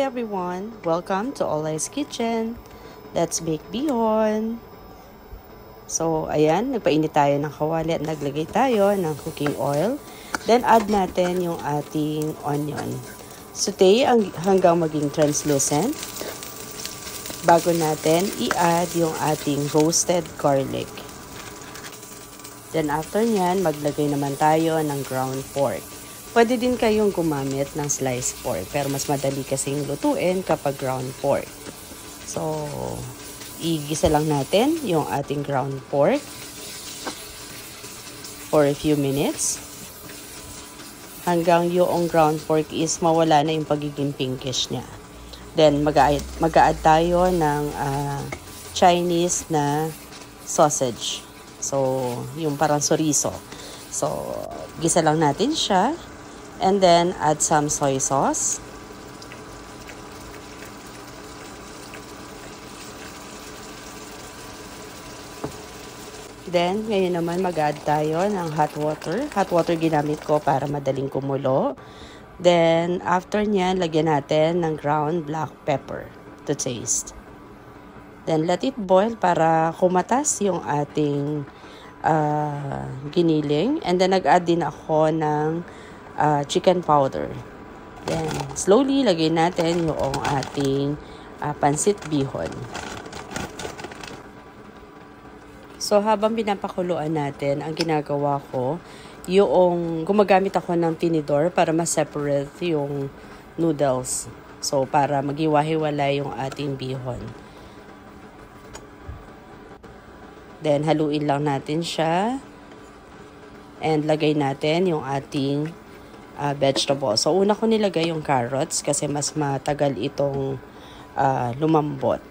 everyone! Welcome to Olay's Kitchen. Let's make bihon. So, ayan, nagpainit tayo ng kawali at naglagay tayo ng cooking oil. Then, add natin yung ating onion. Saute hanggang maging translucent. Bago natin, i-add yung ating roasted garlic. Then, after nyan, maglagay naman tayo ng ground pork. Pwede din kayong gumamit ng sliced pork, pero mas madali kasing lutuin kapag ground pork. So, igisa lang natin yung ating ground pork for a few minutes. Hanggang yung ground pork is mawala na yung pagiging pinkish niya. Then, mag-a-add tayo ng Chinese na sausage. So, yung parang chorizo. So, gisa lang natin siya. And then, add some soy sauce. Then, ngayon naman mag-add tayo ng hot water. Hot water ginamit ko para madaling kumulo. Then, after nyan, lagyan natin ng ground black pepper to taste. Then, let it boil para kumatas yung ating giniling. And then, nag-add din ako ng chicken powder. Then, slowly, lagay natin yung ating pansit bihon. So, habang pinapakuluan natin, ang ginagawa ko, yung gumagamit ako ng tinidor para ma-separate yung noodles. So, para maghiwa-hiwalay yung ating bihon. Then, haluin lang natin siya. And, lagay natin yung ating vegetables. So, una ko nilagay yung carrots kasi mas matagal itong lumambot.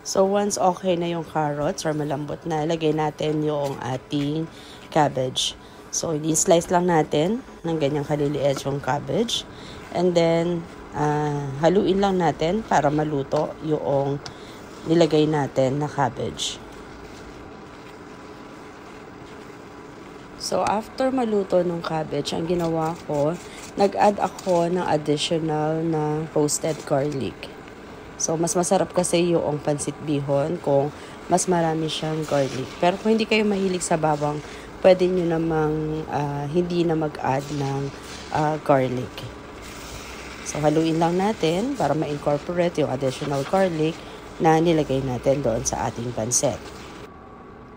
So, once okay na yung carrots or malambot na, lagay natin yung ating cabbage. So, i-slice lang natin ng ganyang kaliliit yung cabbage. And then, haluin lang natin para maluto yung nilagay natin na cabbage. So, after maluto ng cabbage, ang ginawa ko, nag-add ako ng additional na roasted garlic. So, mas masarap kasi yung pansit bihon kung mas marami siyang garlic. Pero kung hindi kayo mahilig sa bawang, pwede nyo namang hindi na mag-add ng garlic. So, haluin lang natin para ma-incorporate yung additional garlic na nilagay natin doon sa ating pansit.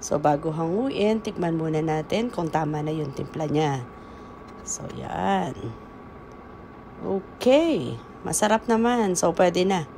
So, bago hanguin, tikman muna natin kung tama na yung timpla niya. So, yan. Okay. Masarap naman. So, pwede na.